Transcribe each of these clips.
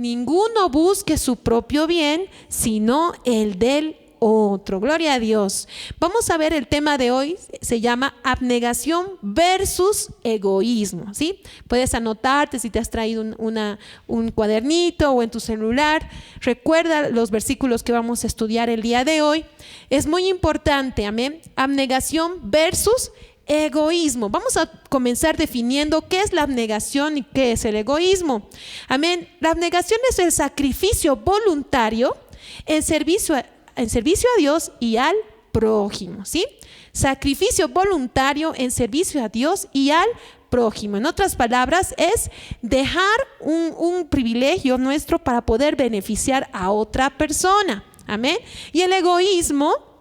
ninguno busque su propio bien, sino el del otro. Gloria a Dios. Vamos a ver el tema de hoy, se llama abnegación versus egoísmo, ¿sí? Puedes anotarte si te has traído un cuadernito o en tu celular. Recuerda los versículos que vamos a estudiar el día de hoy. Es muy importante, amén. Abnegación versus egoísmo. Vamos a comenzar definiendo qué es la abnegación y qué es el egoísmo. Amén. La abnegación es el sacrificio voluntario en servicio a Dios y al prójimo, ¿sí? Sacrificio voluntario en servicio a Dios y al prójimo. En otras palabras, es dejar un privilegio nuestro para poder beneficiar a otra persona. Amén. Y el egoísmo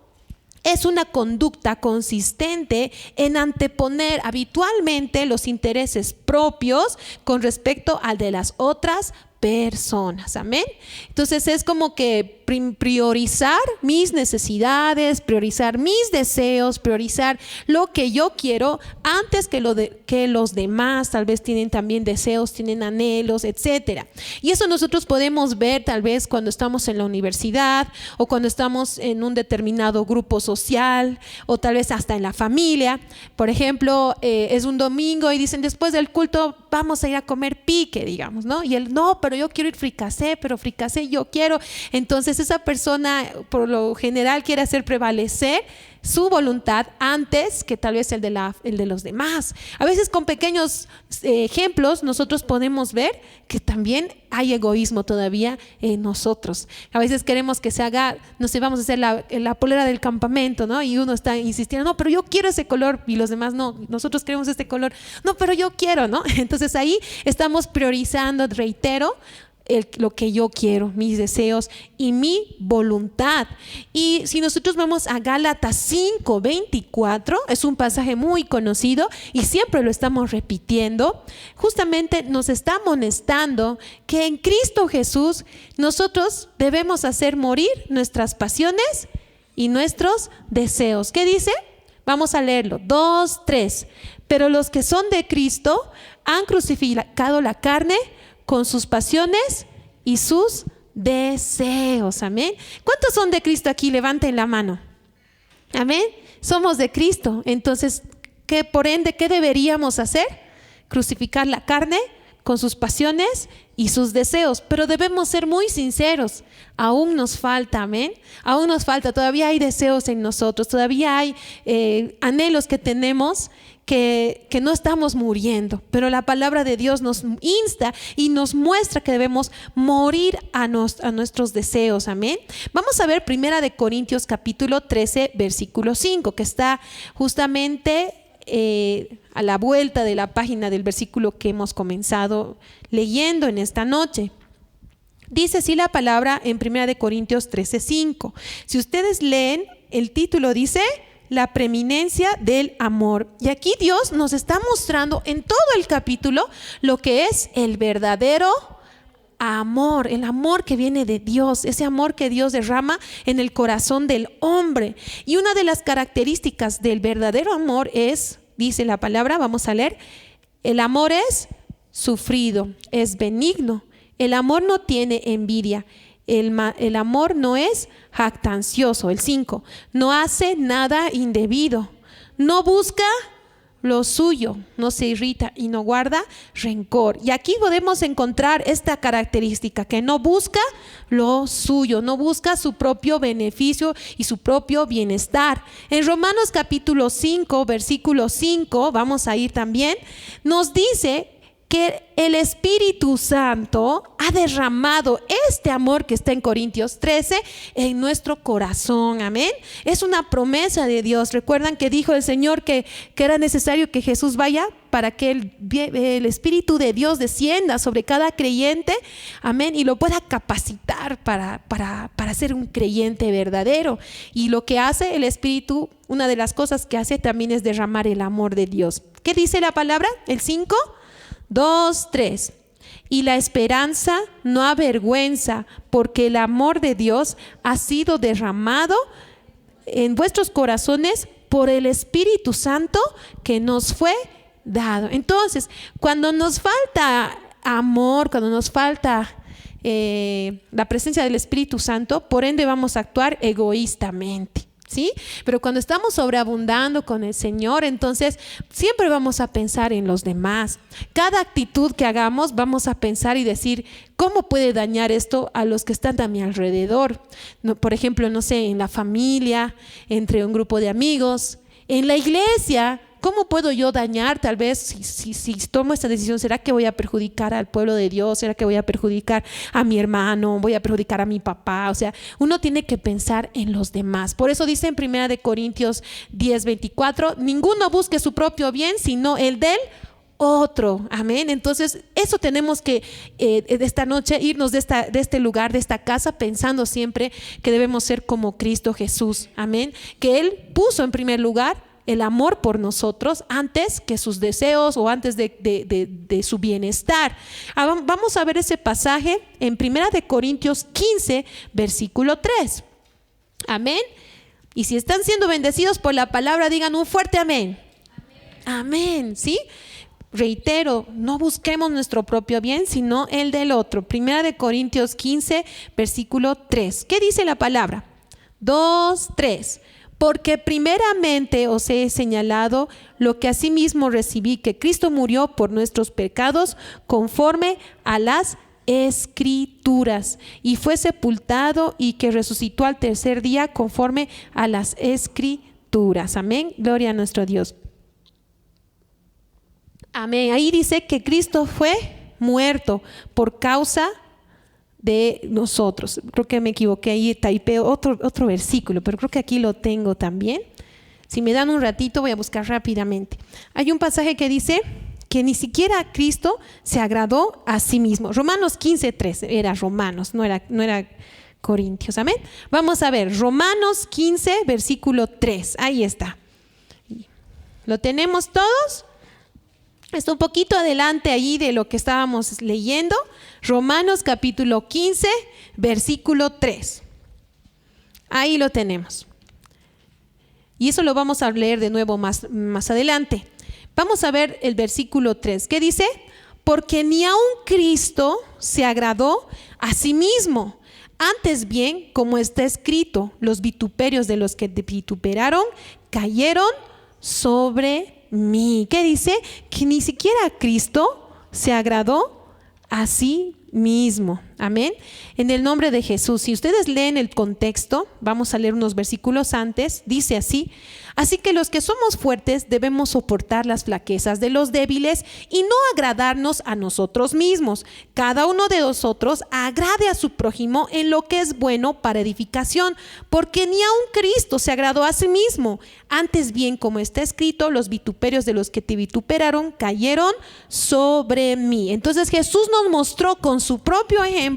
es una conducta consistente en anteponer habitualmente los intereses propios con respecto al de las otras personas. Amén. Entonces es como que priorizar mis necesidades, priorizar mis deseos, priorizar lo que yo quiero antes que los demás tal vez tienen también deseos, tienen anhelos, etcétera. Y eso nosotros podemos ver tal vez cuando estamos en la universidad o cuando estamos en un determinado grupo social o tal vez hasta en la familia. Por ejemplo, es un domingo y dicen después del culto vamos a ir a comer pique, digamos, ¿no? Y él, no, pero yo quiero ir fricasé, pero fricasé yo quiero. Entonces esa persona por lo general quiere hacer prevalecer su voluntad antes que tal vez el de los demás. A veces con pequeños ejemplos nosotros podemos ver que también hay egoísmo todavía en nosotros. A veces queremos que se haga, no sé, vamos a hacer la polera del campamento, ¿no? Y uno está insistiendo, no, pero yo quiero ese color, y los demás no, nosotros queremos este color, no, pero yo quiero, ¿no? Entonces ahí estamos priorizando, reitero, lo que yo quiero, mis deseos y mi voluntad. Y si nosotros vamos a Gálatas 5:24, es un pasaje muy conocido y siempre lo estamos repitiendo, justamente nos está amonestando que en Cristo Jesús nosotros debemos hacer morir nuestras pasiones y nuestros deseos. ¿Qué dice? Vamos a leerlo, 2:3. Pero los que son de Cristo han crucificado la carne con sus pasiones y sus deseos. Amén. ¿Cuántos son de Cristo aquí? Levanten la mano. Amén. Somos de Cristo. Entonces, por ende, ¿qué deberíamos hacer? Crucificar la carne con sus pasiones y sus deseos. Pero debemos ser muy sinceros. Aún nos falta, amén. Aún nos falta. Todavía hay deseos en nosotros. Todavía hay anhelos que tenemos que no estamos muriendo, pero la palabra de Dios nos insta y nos muestra que debemos morir a nuestros deseos, amén. Vamos a ver 1 Corintios capítulo 13 versículo 5, que está justamente a la vuelta de la página del versículo que hemos comenzado leyendo en esta noche. Dice así la palabra en 1 Corintios 13:5. Si ustedes leen, el título dice la preeminencia del amor. Y aquí Dios nos está mostrando en todo el capítulo lo que es el verdadero amor, el amor que viene de Dios, ese amor que Dios derrama en el corazón del hombre. Y una de las características del verdadero amor es, dice la palabra, vamos a leer, el amor es sufrido, es benigno, el amor no tiene envidia. El amor no es jactancioso, el 5, no hace nada indebido, no busca lo suyo, no se irrita y no guarda rencor. Y aquí podemos encontrar esta característica, que no busca lo suyo, no busca su propio beneficio y su propio bienestar. En Romanos capítulo 5, versículo 5, vamos a ir también, nos dice que el Espíritu Santo ha derramado este amor que está en Corintios 13 en nuestro corazón, amén. Es una promesa de Dios. Recuerdan que dijo el Señor que era necesario que Jesús vaya para que el Espíritu de Dios descienda sobre cada creyente, amén, y lo pueda capacitar para ser un creyente verdadero. Y lo que hace el Espíritu, una de las cosas que hace también es derramar el amor de Dios. ¿Qué dice la palabra? El 5, 2, 3. Y la esperanza no avergüenza, porque el amor de Dios ha sido derramado en vuestros corazones por el Espíritu Santo que nos fue dado. Entonces, cuando nos falta amor, cuando nos falta la presencia del Espíritu Santo, por ende vamos a actuar egoístamente. ¿Sí? Pero cuando estamos sobreabundando con el Señor, entonces siempre vamos a pensar en los demás. Cada actitud que hagamos vamos a pensar y decir, ¿cómo puede dañar esto a los que están a mi alrededor? No, por ejemplo, no sé, en la familia, entre un grupo de amigos, en la iglesia. ¿Cómo puedo yo dañar? Tal vez si tomo esta decisión, ¿será que voy a perjudicar al pueblo de Dios? ¿Será que voy a perjudicar a mi hermano? ¿Voy a perjudicar a mi papá? O sea, uno tiene que pensar en los demás. Por eso dice en 1 Corintios 10:24, ninguno busque su propio bien, sino el del otro. Amén. Entonces, eso tenemos que esta noche irnos de este lugar, de esta casa, pensando siempre que debemos ser como Cristo Jesús. Amén. Que Él puso en primer lugar el amor por nosotros antes que sus deseos o antes de su bienestar. Vamos a ver ese pasaje en 1 Corintios 15, versículo 3. Amén. Y si están siendo bendecidos por la palabra, digan un fuerte amén. Amén. ¿Sí? Reitero, no busquemos nuestro propio bien, sino el del otro. 1 Corintios 15, versículo 3. ¿Qué dice la palabra? 2, 3. Porque primeramente os he señalado lo que asimismo recibí, que Cristo murió por nuestros pecados conforme a las Escrituras, y fue sepultado y que resucitó al tercer día conforme a las Escrituras. Amén. Gloria a nuestro Dios. Amén. Ahí dice que Cristo fue muerto por causa de nosotros. Creo que me equivoqué ahí, taipeo otro versículo, pero creo que aquí lo tengo también. Si me dan un ratito voy a buscar rápidamente. Hay un pasaje que dice que ni siquiera Cristo se agradó a sí mismo. Romanos 15:3, era Romanos, no era Corintios. Amén. Vamos a ver, Romanos 15, versículo 3, ahí está. ¿Lo tenemos todos? Está un poquito adelante ahí de lo que estábamos leyendo. Romanos capítulo 15, versículo 3. Ahí lo tenemos. Y eso lo vamos a leer de nuevo más adelante. Vamos a ver el versículo 3. ¿Qué dice? Porque ni aun Cristo se agradó a sí mismo. Antes bien, como está escrito, los vituperios de los que vituperaron cayeron sobre mí. ¿Qué dice? Que ni siquiera Cristo se agradó a sí mismo. Amén. En el nombre de Jesús. Si ustedes leen el contexto, vamos a leer unos versículos antes, dice así: así que los que somos fuertes debemos soportar las flaquezas de los débiles y no agradarnos a nosotros mismos. Cada uno de nosotros agrade a su prójimo en lo que es bueno para edificación, porque ni aun Cristo se agradó a sí mismo. Antes bien, como está escrito, los vituperios de los que te vituperaron cayeron sobre mí. Entonces Jesús nos mostró con su propio ejemplo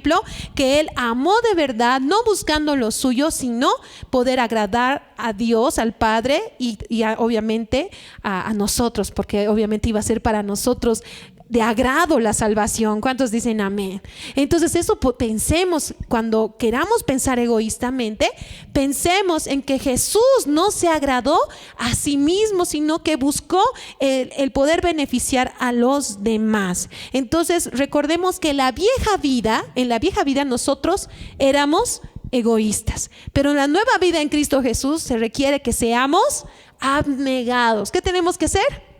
que Él amó de verdad, no buscando lo suyo, sino poder agradar a Dios, al Padre y obviamente a nosotros, porque obviamente iba a ser para nosotros de agrado la salvación. ¿Cuántos dicen amén? Entonces eso pensemos, cuando queramos pensar egoístamente, pensemos en que Jesús no se agradó a sí mismo, sino que buscó el poder beneficiar a los demás. Entonces recordemos que en la vieja vida nosotros éramos egoístas, pero en la nueva vida en Cristo Jesús se requiere que seamos abnegados. ¿Qué tenemos que ser?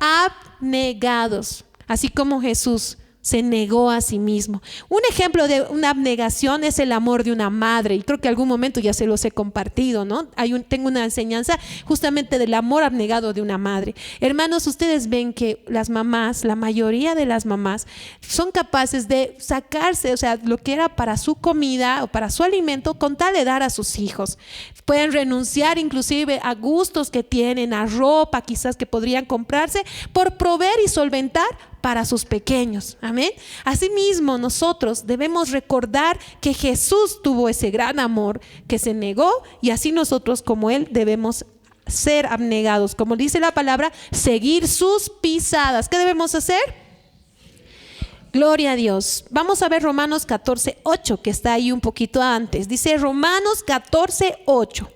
Abnegados, así como Jesús se negó a sí mismo. Un ejemplo de una abnegación es el amor de una madre, y creo que en algún momento ya se los he compartido, ¿no? Tengo una enseñanza justamente del amor abnegado de una madre. Hermanos, ustedes ven que las mamás, la mayoría de las mamás, son capaces de sacarse, o sea, lo que era para su comida o para su alimento, con tal de dar a sus hijos. Pueden renunciar inclusive a gustos que tienen, a ropa quizás que podrían comprarse, por proveer y solventar para sus pequeños. Amén. Asimismo, nosotros debemos recordar que Jesús tuvo ese gran amor, que se negó, y así nosotros como Él debemos ser abnegados. Como dice la palabra, seguir sus pisadas. ¿Qué debemos hacer? Gloria a Dios. Vamos a ver Romanos 14:8, que está ahí un poquito antes. Dice Romanos 14:8.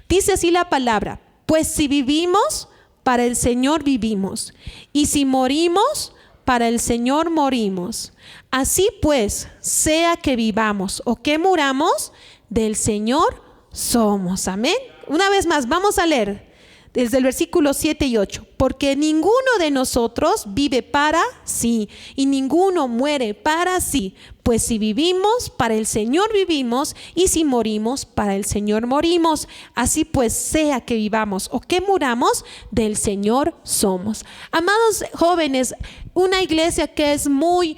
Dice así la palabra: pues si vivimos, para el Señor vivimos, y si morimos, para el Señor morimos. Así pues, sea que vivamos o que muramos, del Señor somos. Amén. Una vez más, vamos a leer desde el versículo 7 y 8. Porque ninguno de nosotros vive para sí y ninguno muere para sí. Pues si vivimos, para el Señor vivimos, y si morimos, para el Señor morimos. Así pues, sea que vivamos o que muramos, del Señor somos. Amados jóvenes, una iglesia que es muy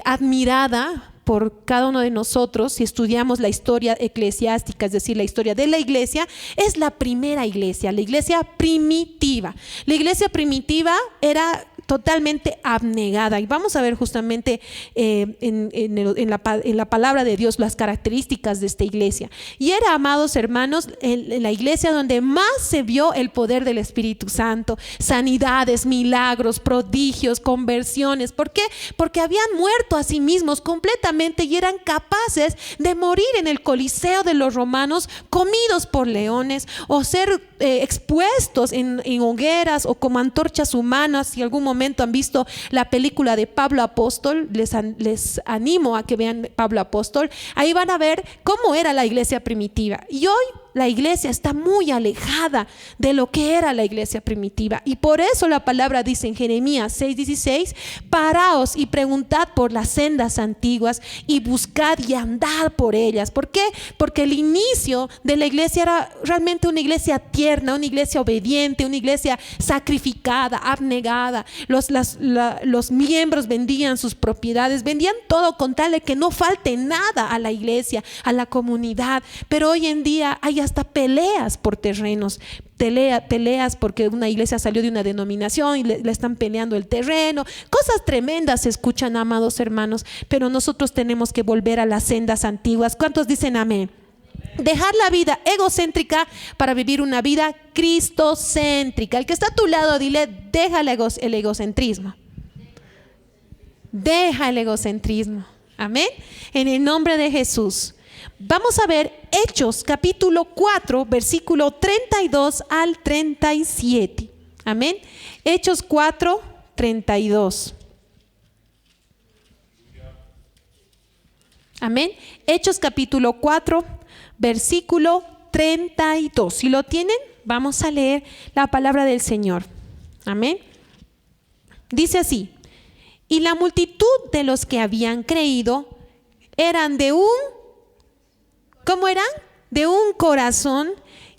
admirada por cada uno de nosotros, si estudiamos la historia eclesiástica, es decir, la historia de la iglesia, es la primera iglesia, la iglesia primitiva. La iglesia primitiva era totalmente abnegada, y vamos a ver justamente en la palabra de Dios las características de esta iglesia. Y era, amados hermanos, en la iglesia donde más se vio el poder del Espíritu Santo, sanidades, milagros, prodigios, conversiones. ¿Por qué? Porque habían muerto a sí mismos completamente y eran capaces de morir en el Coliseo de los romanos, comidos por leones, o ser expuestos en hogueras o como antorchas humanas. Si algún momento han visto la película de Pablo Apóstol, les animo a que vean Pablo Apóstol. Ahí van a ver cómo era la iglesia primitiva. Y hoy la iglesia está muy alejada de lo que era la iglesia primitiva, y por eso la palabra dice en Jeremías 6:16: paraos y preguntad por las sendas antiguas y buscad y andad por ellas. ¿Por qué? Porque el inicio de la iglesia era realmente una iglesia tierna, una iglesia obediente, una iglesia sacrificada, abnegada. Los miembros vendían sus propiedades, vendían todo con tal de que no falte nada a la iglesia, a la comunidad. Pero hoy en día hay hasta peleas por terrenos, peleas porque una iglesia salió de una denominación y le están peleando el terreno. Cosas tremendas se escuchan, amados hermanos, pero nosotros tenemos que volver a las sendas antiguas. ¿Cuántos dicen amén? Dejar la vida egocéntrica para vivir una vida cristocéntrica. El que está a tu lado, dile: deja el egocentrismo. Deja el egocentrismo. Amén. En el nombre de Jesús. Vamos a ver Hechos capítulo 4, versículo 32 al 37. Amén. Hechos 4, 32. Amén. Hechos capítulo 4, versículo 32. Si lo tienen, vamos a leer la palabra del Señor. Amén. Dice así: y la multitud de los que habían creído eran de un, ¿cómo eran? De un corazón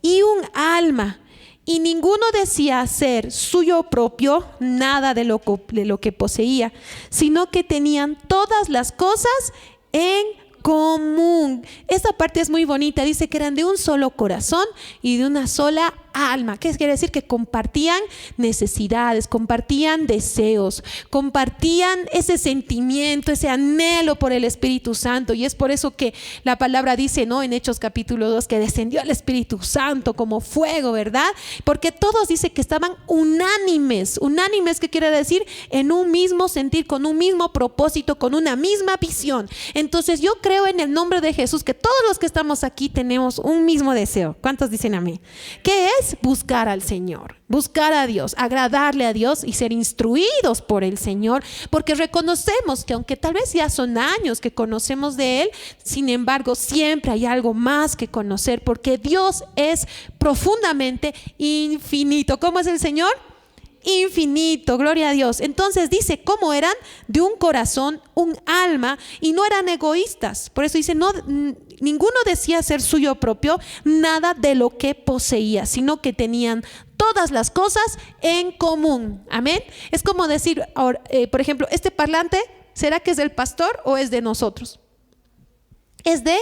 y un alma, y ninguno decía ser suyo propio nada de lo que poseía, sino que tenían todas las cosas en común. Esta parte es muy bonita. Dice que eran de un solo corazón y de una sola alma. ¿Qué quiere decir? Que compartían necesidades, compartían deseos, compartían ese sentimiento, ese anhelo por el Espíritu Santo. Y es por eso que la palabra dice, ¿no?, en Hechos capítulo 2, que descendió el Espíritu Santo como fuego, ¿verdad? Porque todos dice que estaban unánimes. Unánimes, ¿qué quiere decir? En un mismo sentir, con un mismo propósito, con una misma visión. Entonces yo creo en el nombre de Jesús que todos los que estamos aquí tenemos un mismo deseo. ¿Cuántos dicen amén? ¿Qué es? Buscar al Señor, buscar a Dios, agradarle a Dios y ser instruidos por el Señor, porque reconocemos que aunque tal vez ya son años que conocemos de Él, sin embargo siempre hay algo más que conocer, porque Dios es profundamente infinito. ¿Cómo es el Señor? Infinito, gloria a Dios. Entonces dice, ¿cómo eran? De un corazón, un alma, y no eran egoístas. Por eso dice, no, ninguno decía ser suyo propio nada de lo que poseía, sino que tenían todas las cosas en común. Amén. Es como decir, por ejemplo, este parlante, ¿será que es del pastor o es de nosotros? Es de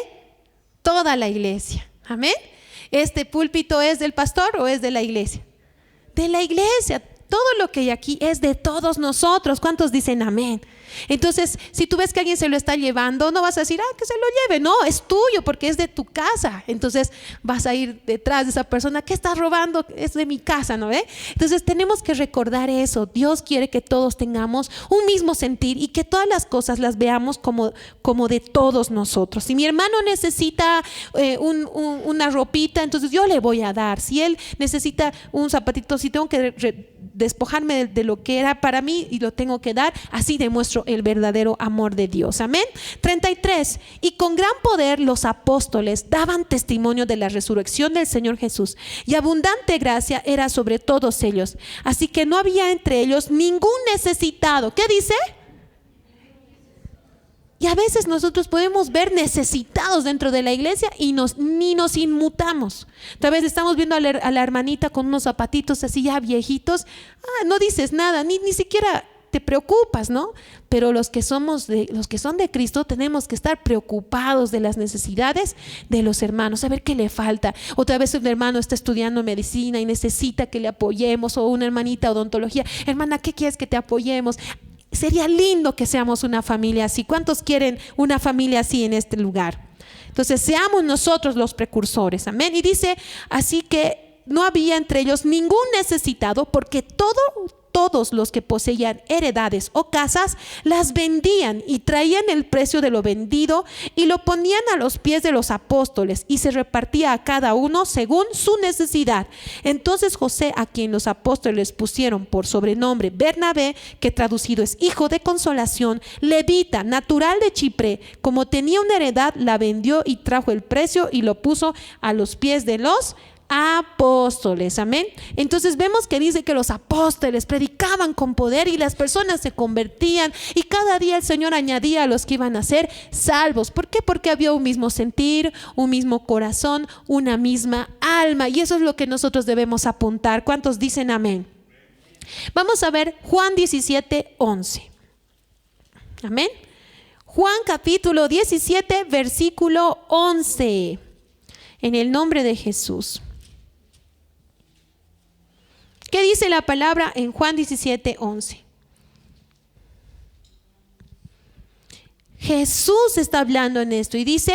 toda la iglesia. Amén. ¿Este púlpito es del pastor o es de la iglesia? De la iglesia. Todo lo que hay aquí es de todos nosotros. ¿Cuántos dicen amén? Entonces, si tú ves que alguien se lo está llevando, no vas a decir, que se lo lleve. No, es tuyo porque es de tu casa. Entonces vas a ir detrás de esa persona. ¿Qué estás robando? Es de mi casa, ¿no ve? Entonces tenemos que recordar eso. Dios quiere que todos tengamos un mismo sentir y que todas las cosas las veamos como de todos nosotros. Si mi hermano necesita una ropita, entonces yo le voy a dar. Si él necesita un zapatito, si tengo que despojarme de lo que era para mí y lo tengo que dar. Así demuestro el verdadero amor de Dios. Amén. 33. Y con gran poder los apóstoles daban testimonio de la resurrección del Señor Jesús, y abundante gracia era sobre todos ellos. Así que no había entre ellos ningún necesitado. ¿Qué dice? Y a veces nosotros podemos ver necesitados dentro de la iglesia y ni nos inmutamos. Tal vez estamos viendo a la hermanita con unos zapatitos así ya viejitos. No dices nada, ni siquiera te preocupas, ¿no? Pero los que son de Cristo tenemos que estar preocupados de las necesidades de los hermanos, saber qué le falta. Otra vez un hermano está estudiando medicina y necesita que le apoyemos, o una hermanita odontología. Hermana, ¿qué quieres que te apoyemos? Sería lindo que seamos una familia así. ¿Cuántos quieren una familia así en este lugar? Entonces seamos nosotros los precursores. Amén. Y dice, así que no había entre ellos ningún necesitado, porque todos los que poseían heredades o casas las vendían y traían el precio de lo vendido y lo ponían a los pies de los apóstoles, y se repartía a cada uno según su necesidad. Entonces José, a quien los apóstoles pusieron por sobrenombre Bernabé, que traducido es hijo de consolación, levita, natural de Chipre, como tenía una heredad, la vendió y trajo el precio y lo puso a los pies de los apóstoles. Amén. Entonces vemos que dice que los apóstoles predicaban con poder y las personas se convertían, y cada día el Señor añadía a los que iban a ser salvos. ¿Por qué? Porque había un mismo sentir, un mismo corazón, una misma alma, y eso es lo que nosotros debemos apuntar. ¿Cuántos dicen amén? Vamos a ver Juan 17:11. Amén. Juan capítulo 17 versículo 11. En el nombre de Jesús. ¿Qué dice la palabra en Juan 17:11? Jesús está hablando en esto y dice: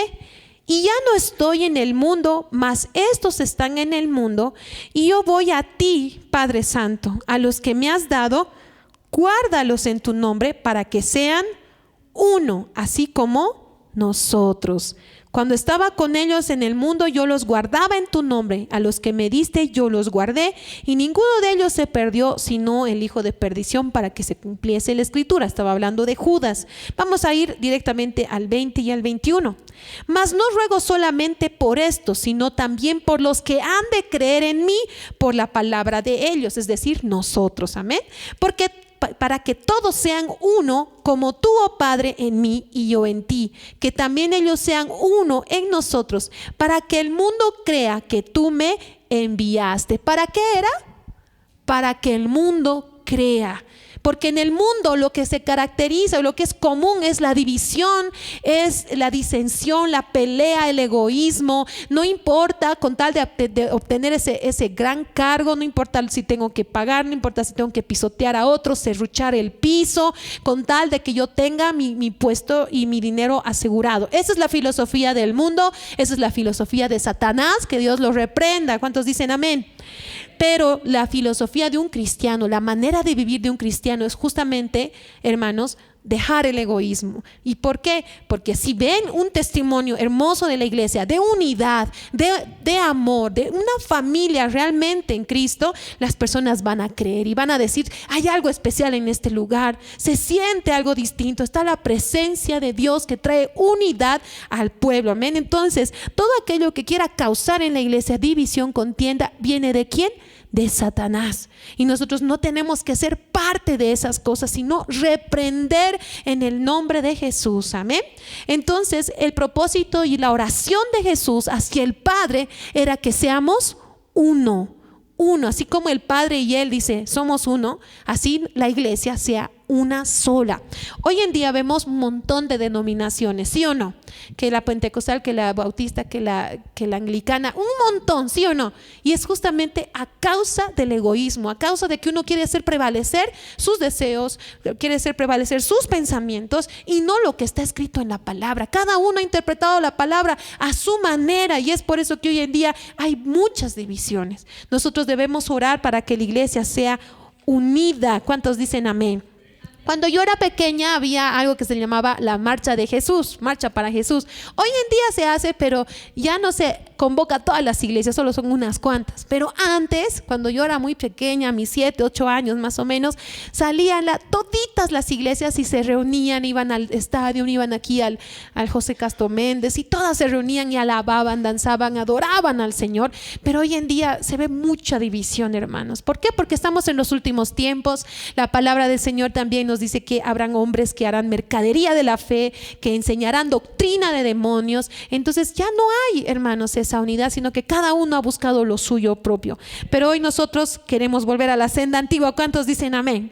y ya no estoy en el mundo, mas estos están en el mundo, y yo voy a ti, Padre Santo, a los que me has dado, guárdalos en tu nombre para que sean uno, así como nosotros. Cuando estaba con ellos en el mundo, yo los guardaba en tu nombre. A los que me diste, yo los guardé, y ninguno de ellos se perdió, sino el hijo de perdición, para que se cumpliese la escritura. Estaba hablando de Judas. Vamos a ir directamente al 20 y al 21. Mas no ruego solamente por esto, sino también por los que han de creer en mí por la palabra de ellos, es decir, nosotros. Amén. Porque para que todos sean uno, como tú, oh Padre, en mí y yo en ti, que también ellos sean uno en nosotros, para que el mundo crea que tú me enviaste. ¿Para qué era? Para que el mundo crea. Porque en el mundo lo que se caracteriza, lo que es común, es la división, es la disensión, la pelea, el egoísmo. No importa, con tal de obtener ese gran cargo, no importa si tengo que pagar, no importa si tengo que pisotear a otros, serruchar el piso, con tal de que yo tenga mi puesto y mi dinero asegurado. Esa es la filosofía del mundo, esa es la filosofía de Satanás, que Dios lo reprenda. ¿Cuántos dicen amén? Pero la filosofía de un cristiano, la manera de vivir de un cristiano es justamente, hermanos, dejar el egoísmo. ¿Y por qué? Porque si ven un testimonio hermoso de la iglesia, de unidad, de amor, de una familia realmente en Cristo, las personas van a creer y van a decir: hay algo especial en este lugar, se siente algo distinto, está la presencia de Dios que trae unidad al pueblo. Amén. Entonces, todo aquello que quiera causar en la iglesia división, contienda, ¿viene de quién? De Satanás. Y nosotros no tenemos que ser parte de esas cosas, sino reprender en el nombre de Jesús. Amén. Entonces, el propósito y la oración de Jesús hacia el Padre era que seamos uno. Así como el Padre y Él dice somos uno, así la iglesia sea una sola. Hoy en día vemos un montón de denominaciones, ¿sí o no? Que la pentecostal, que la bautista, que la anglicana, un montón, ¿sí o no? Y es justamente a causa del egoísmo, a causa de que uno quiere hacer prevalecer sus deseos, quiere hacer prevalecer sus pensamientos y no lo que está escrito en la palabra. Cada uno ha interpretado la palabra a su manera, y es por eso que hoy en día hay muchas divisiones. Nosotros debemos orar para que la iglesia sea unida. ¿Cuántos dicen amén? Cuando yo era pequeña había algo que se llamaba la Marcha de Jesús, Marcha para Jesús. Hoy en día se hace, pero ya no se convoca a todas las iglesias, solo son unas cuantas. Pero antes, cuando yo era muy pequeña, mis 7, 8 años más o menos, salían toditas las iglesias y se reunían, iban al estadio, iban aquí al José Castro Méndez y todas se reunían y alababan, danzaban, adoraban al Señor. Pero hoy en día se ve mucha división, hermanos. ¿Por qué? Porque estamos en los últimos tiempos. La palabra del Señor también nos dice que habrán hombres que harán mercadería de la fe, que enseñarán doctrina de demonios. Entonces ya no hay, hermanos, esa unidad, sino que cada uno ha buscado lo suyo propio. Pero hoy nosotros queremos volver a la senda antigua. ¿Cuántos dicen amén?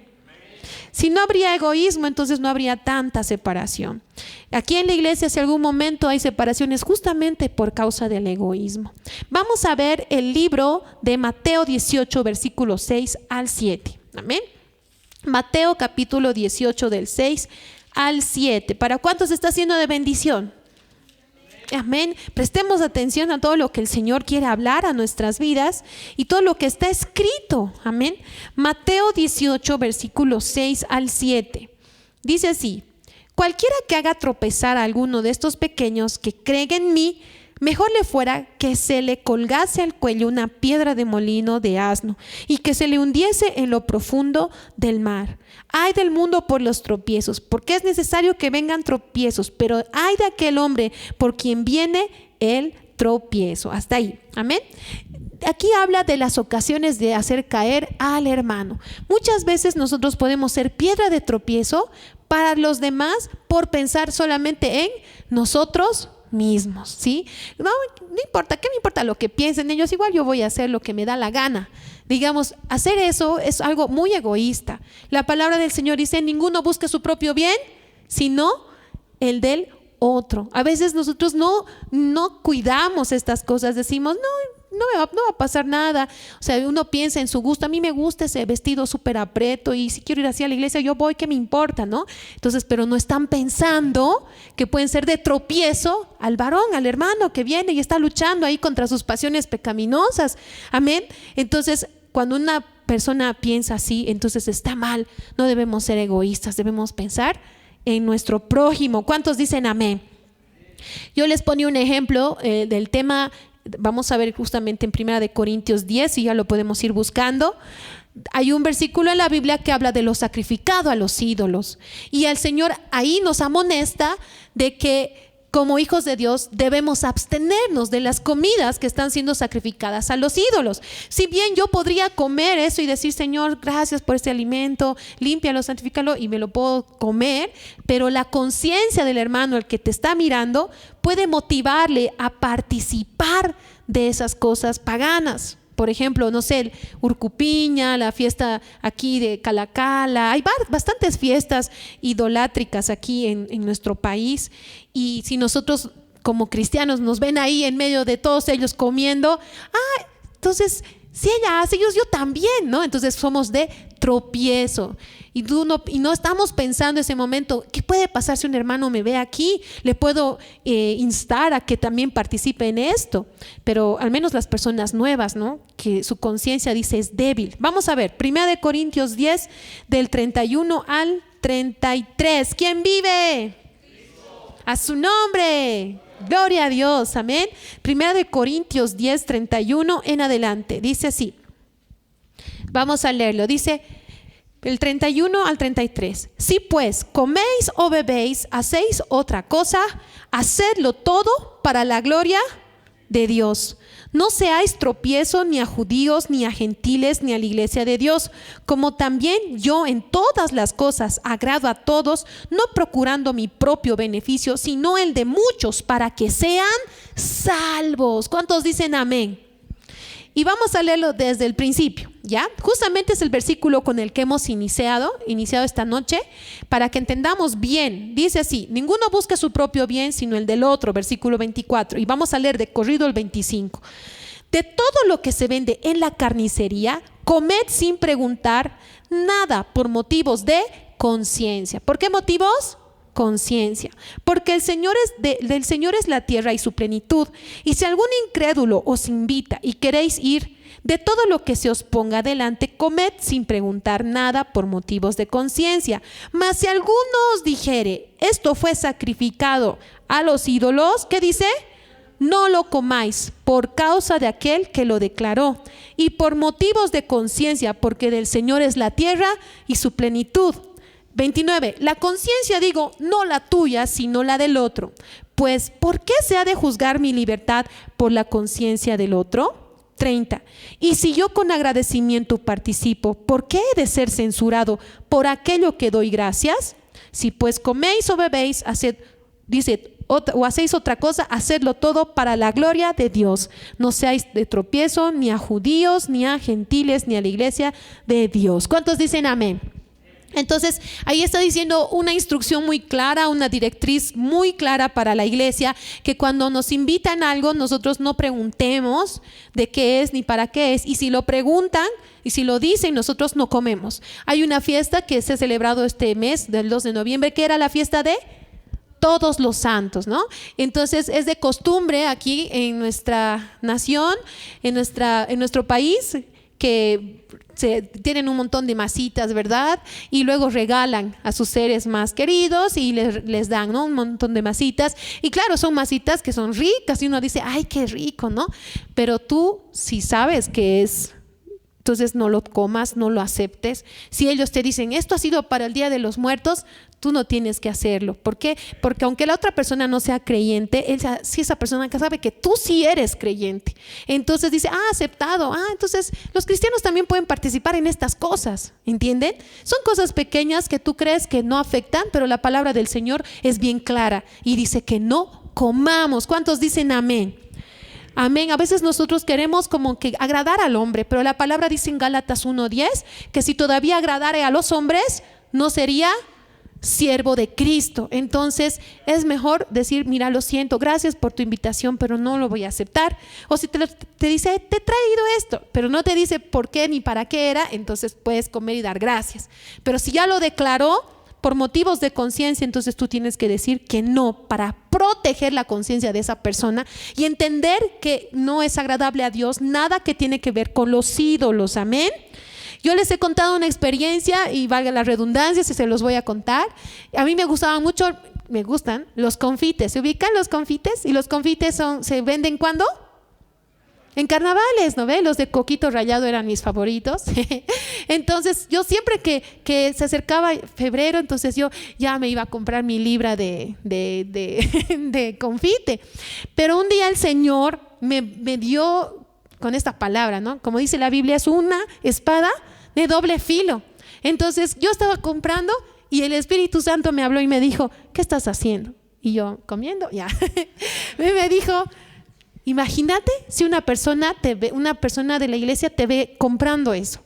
Si no habría egoísmo, entonces no habría tanta separación. Aquí en la iglesia, si algún momento hay separaciones, justamente por causa del egoísmo. Vamos a ver el libro de Mateo 18, versículos 6 al 7. Amén. Mateo capítulo 18 del 6 al 7. ¿Para cuántos está siendo de bendición? Amén. Prestemos atención a todo lo que el Señor quiere hablar a nuestras vidas y todo lo que está escrito. Amén. Mateo 18 versículos 6 al 7. Dice así: cualquiera que haga tropezar a alguno de estos pequeños que creen en mí, mejor le fuera que se le colgase al cuello una piedra de molino de asno y que se le hundiese en lo profundo del mar. Ay del mundo por los tropiezos, porque es necesario que vengan tropiezos, pero ay de aquel hombre por quien viene el tropiezo. Hasta ahí. Amén. Aquí habla de las ocasiones de hacer caer al hermano. Muchas veces nosotros podemos ser piedra de tropiezo para los demás por pensar solamente en nosotros mismos, ¿sí? No importa, ¿qué me importa lo que piensen ellos? Igual yo voy a hacer lo que me da la gana. Digamos, hacer eso es algo muy egoísta. La palabra del Señor dice: ninguno busque su propio bien, sino el del otro. A veces nosotros no cuidamos estas cosas, decimos, no va a pasar nada. O sea, uno piensa en su gusto. A mí me gusta ese vestido súper apreto y si quiero ir así a la iglesia, yo voy, ¿qué me importa, no? Entonces, pero no están pensando que pueden ser de tropiezo al varón, al hermano que viene y está luchando ahí contra sus pasiones pecaminosas. Amén. Entonces, cuando una persona piensa así, entonces está mal. No debemos ser egoístas, debemos pensar en nuestro prójimo. ¿Cuántos dicen amén? Yo les ponía un ejemplo del tema. Vamos a ver justamente en 1 Corintios 10 y ya lo podemos ir buscando. Hay un versículo en la Biblia que habla de lo sacrificado a los ídolos. Y el Señor ahí nos amonesta de que como hijos de Dios debemos abstenernos de las comidas que están siendo sacrificadas a los ídolos. Si bien yo podría comer eso y decir: Señor, gracias por este alimento, límpialo, santifícalo, y me lo puedo comer, pero la conciencia del hermano, el que te está mirando, puede motivarle a participar de esas cosas paganas. Por ejemplo, no sé, el Urcupiña, la fiesta aquí de Calacala. Hay bastantes fiestas idolátricas aquí en nuestro país. Y si nosotros como cristianos nos ven ahí en medio de todos ellos comiendo, entonces si ella hace, yo también, ¿no? Entonces somos de tropiezo. Y no estamos pensando en ese momento, ¿qué puede pasar si un hermano me ve aquí? Le puedo instar a que también participe en esto. Pero al menos las personas nuevas, ¿no? Que su conciencia dice es débil. Vamos a ver, 1 Corintios 10, del 31 al 33. ¿Quién vive? Cristo. A su nombre. Gloria a Dios, amén. 1 Corintios 10, 31 en adelante. Dice así. Vamos a leerlo. Dice el 31 al 33. Si pues coméis o bebéis, hacéis otra cosa, hacedlo todo para la gloria de Dios. No seáis tropiezo ni a judíos, ni a gentiles, ni a la iglesia de Dios, como también yo en todas las cosas agrado a todos, no procurando mi propio beneficio, sino el de muchos, para que sean salvos. ¿Cuántos dicen amén? Y vamos a leerlo desde el principio, ¿ya? Justamente es el versículo con el que hemos iniciado esta noche, para que entendamos bien. Dice así: ninguno busca su propio bien, sino el del otro, versículo 24. Y vamos a leer de corrido el 25. De todo lo que se vende en la carnicería, comed sin preguntar nada por motivos de conciencia. ¿Por qué motivos? Conciencia, porque del Señor es la tierra y su plenitud. Y si algún incrédulo os invita y queréis ir, De todo lo que se os ponga delante, comed sin preguntar nada por motivos de conciencia. Mas si alguno os dijere, esto fue sacrificado a los ídolos, ¿qué dice? No lo comáis por causa de aquel que lo declaró y por motivos de conciencia, porque del Señor es la tierra y su plenitud. 29. La conciencia, digo, no la tuya, sino la del otro. Pues, ¿por qué se ha de juzgar mi libertad por la conciencia del otro? 30. Y si yo con agradecimiento participo, ¿por qué he de ser censurado por aquello que doy gracias? Si pues coméis o bebéis, o hacéis otra cosa, hacedlo todo para la gloria de Dios. No seáis de tropiezo ni a judíos, ni a gentiles, ni a la iglesia de Dios. ¿Cuántos dicen amén? Entonces, ahí está diciendo una instrucción muy clara, una directriz muy clara para la iglesia, que cuando nos invitan a algo, nosotros no preguntemos de qué es ni para qué es. Y si lo preguntan y si lo dicen, nosotros no comemos. Hay una fiesta que se ha celebrado este mes, del 2 de noviembre, que era la fiesta de Todos los Santos, ¿no? Entonces, es de costumbre aquí en nuestra nación, en nuestro país, que tienen un montón de masitas, ¿verdad? Y luego regalan a sus seres más queridos y les dan, ¿no? Un montón de masitas. Y claro, son masitas que son ricas y uno dice, ¡ay, qué rico!, ¿no? Pero tú, si sabes que es, entonces no lo comas, no lo aceptes. Si ellos te dicen, esto ha sido para el Día de los Muertos, tú no tienes que hacerlo. ¿Por qué? Porque aunque la otra persona no sea creyente, si esa persona sabe que tú sí eres creyente, entonces dice, aceptado. Entonces los cristianos también pueden participar en estas cosas, ¿entienden? Son cosas pequeñas que tú crees que no afectan, pero la palabra del Señor es bien clara y dice que no comamos. ¿Cuántos dicen amén? Amén. A veces nosotros queremos como que agradar al hombre, pero la palabra dice en Gálatas 1:10 que si todavía agradare a los hombres, no sería siervo de Cristo. Entonces es mejor decir, mira, lo siento, gracias por tu invitación, pero no lo voy a aceptar. O si te dice, te he traído esto, pero no te dice por qué ni para qué era, entonces puedes comer y dar gracias. Pero si ya lo declaró por motivos de conciencia, entonces tú tienes que decir que no, para proteger la conciencia de esa persona y entender que no es agradable a Dios nada que tiene que ver con los ídolos. Amén. Yo les he contado una experiencia y valga la redundancia si se los voy a contar. A mí me gustan los confites. ¿Se ubican los confites? Y los confites se venden ¿cuándo? En carnavales, ¿no ve? Los de coquito rallado eran mis favoritos. Entonces yo siempre que se acercaba febrero, entonces yo ya me iba a comprar mi libra de confite. Pero un día el Señor me dio con esta palabra, ¿no? Como dice la Biblia, es una espada de doble filo. Entonces yo estaba comprando y el Espíritu Santo me habló y me dijo, ¿qué estás haciendo? Y yo, comiendo, ya. Me dijo, imagínate si una persona de la iglesia te ve comprando eso.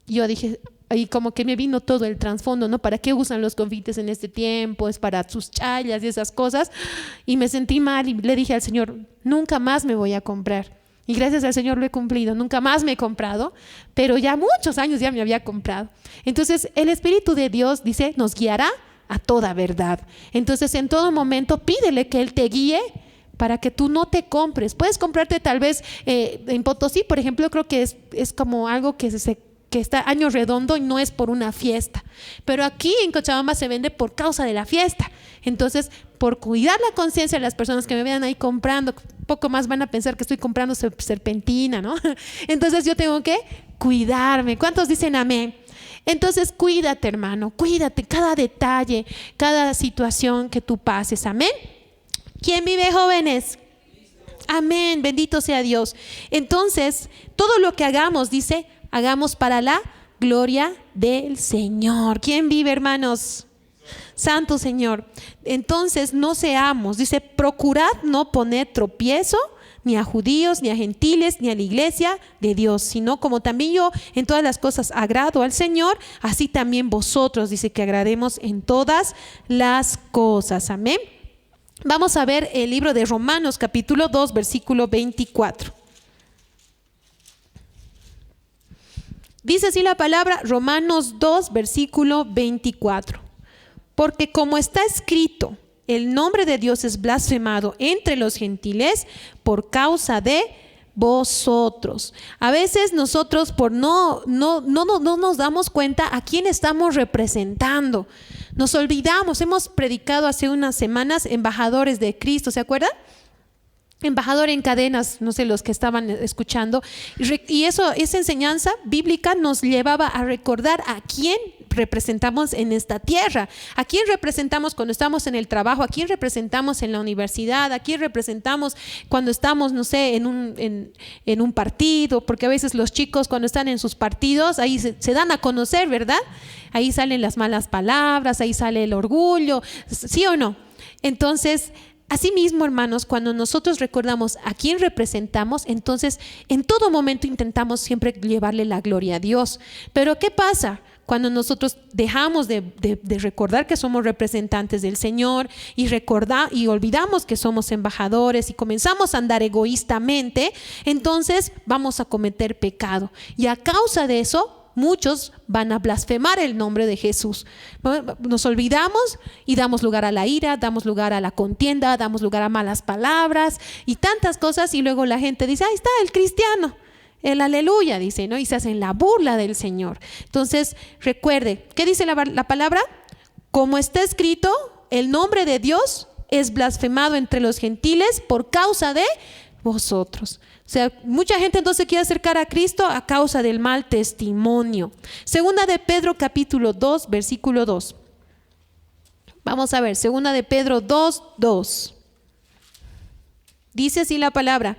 Y yo dije, ahí como que me vino todo el trasfondo, ¿no? ¿Para qué usan los confites en este tiempo? Es para sus chayas y esas cosas. Y me sentí mal y le dije al Señor, nunca más me voy a comprar. Y gracias al Señor lo he cumplido. Nunca más me he comprado, pero ya muchos años ya me había comprado. Entonces el Espíritu de Dios, dice, nos guiará a toda verdad. Entonces en todo momento pídele que Él te guíe para que tú no te compres. Puedes comprarte tal vez en Potosí, por ejemplo, creo que es como algo que está año redondo y no es por una fiesta. Pero aquí en Cochabamba se vende por causa de la fiesta. Entonces, por cuidar la conciencia de las personas que me vean ahí comprando, poco más van a pensar que estoy comprando serpentina, ¿no? Entonces yo tengo que cuidarme. ¿Cuántos dicen amén? Entonces cuídate, hermano, cuídate cada detalle, cada situación que tú pases. Amén. ¿Quién vive, jóvenes? Amén, bendito sea Dios. Entonces, todo lo que hagamos, dice, hagamos para la gloria del Señor. ¿Quién vive, hermanos? Santo Señor. Entonces, no seamos, dice, procurad no poner tropiezo ni a judíos, ni a gentiles, ni a la iglesia de Dios, sino como también yo en todas las cosas agrado al Señor, así también vosotros, dice, que agrademos en todas las cosas. Amén. Vamos a ver el libro de Romanos, capítulo 2, versículo 24. Dice así la palabra, Romanos 2, versículo 24. Porque como está escrito, el nombre de Dios es blasfemado entre los gentiles por causa de vosotros. A veces nosotros por no nos damos cuenta a quién estamos representando. Nos olvidamos. Hemos predicado hace unas semanas embajadores de Cristo, ¿se acuerdan? Embajador en cadenas, no sé, los que estaban escuchando, y esa enseñanza bíblica nos llevaba a recordar a quién representamos en esta tierra, a quién representamos cuando estamos en el trabajo, a quién representamos en la universidad, a quién representamos cuando estamos, no sé, en un partido, porque a veces los chicos cuando están en sus partidos, ahí se dan a conocer, ¿verdad? Ahí salen las malas palabras, ahí sale el orgullo, ¿sí o no? Entonces, asimismo, hermanos, cuando nosotros recordamos a quién representamos, entonces en todo momento intentamos siempre llevarle la gloria a Dios. Pero ¿qué pasa? Cuando nosotros dejamos de recordar que somos representantes del Señor y olvidamos que somos embajadores y comenzamos a andar egoístamente, entonces vamos a cometer pecado. Y a causa de eso, muchos van a blasfemar el nombre de Jesús. Nos olvidamos y damos lugar a la ira, damos lugar a la contienda, damos lugar a malas palabras y tantas cosas, y luego la gente dice, ahí está el cristiano, el aleluya, dice, ¿no? Y se hacen la burla del Señor. Entonces, recuerde, ¿qué dice la palabra? Como está escrito, el nombre de Dios es blasfemado entre los gentiles por causa de vosotros. O sea, mucha gente entonces quiere acercar a Cristo a causa del mal testimonio. Segunda de Pedro capítulo 2, versículo 2. Vamos a ver, segunda de Pedro 2, 2. Dice así la palabra: